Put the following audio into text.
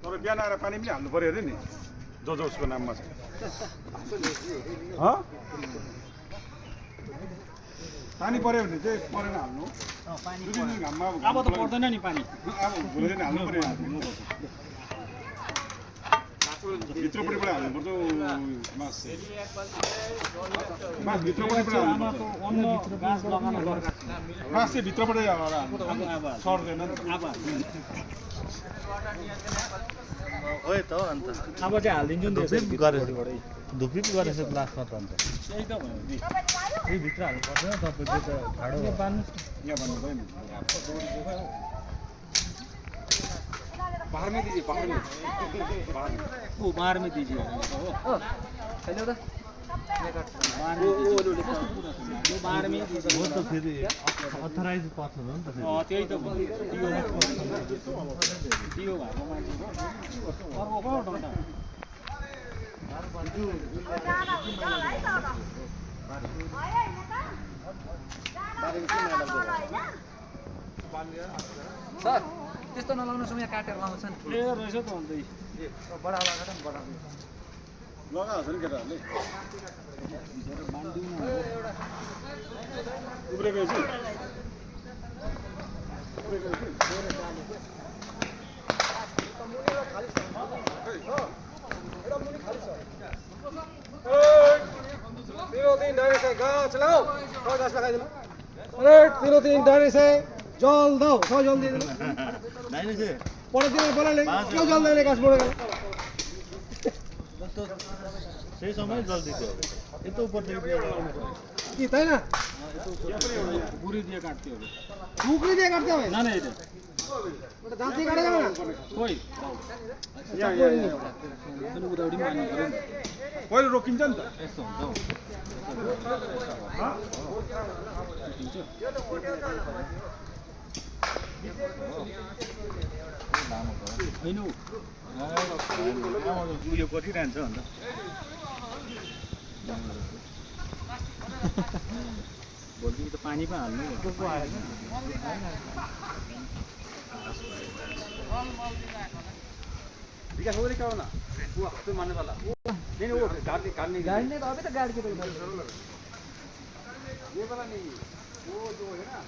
तर बिहान आएर पानी पनि हाल्नु पर्यो अरे नि जसको नाममा छ पानी पर्यो भने चाहिँ परेन हाल्नु घाममा अब त पर्दैन नि पानी अब भोलि दिन हाल्नु पर्यो भित्रपट्टिबाट हाल्नुपर्छ मास भित्रपट्टिबाट मास चाहिँ भित्रबाटै सर्दैन हो त हो अन्त अब चाहिँ हालिदिन्छु नि धुप्पी पो गरेछ लास्टमा त अन्त त्यही त भयो नि यही भित्र हाल्नु पर्दैन तपाईँको त ठाडो यहाँ भन्नु भयो नि बाहर में दीजिए बाहर में वो बाहर में दीजिए हो चलो तो वो बाहर में दीजिए हो त फेरि अथराइज पर्छ नि त फेरि त्यही त दियो भएको मान्छे अर्को पो उठाउँदा सर त्यस्तो नलाउनु समय काटेर लाउँछ नि ए रहेछ त अन्त बडा लगाएर नि बडा लगाएको छ नि केटाहरूले बान्दिउँ न उब्रेको छु तीनों तीन डाले से जल दो सौ जल दे नाइन से पड़े दिन बोला ले क्यों जल देने का बोलेगा तो सही समय जल्दी थियो यतो ऊपर देखि कि तै ना बुरी दिए काटते हो टुकड़ी दे करते हो ना नहीं तो दांत नहीं काटेगा ना कोई पनि उदाउडी मान्नु पर्यो नि पहिले रोकिन्छ नि त यस्तो हुन्छ होइन उयो गरिरहन्छ अन्त भोलि त पानी पो हाल्नु विकास हो क्या ना वो तो मानने वाला नहीं वो गाड़ी गाड़ी नहीं तो अभी तक गाड़ी के ये वाला नहीं वो जो है ना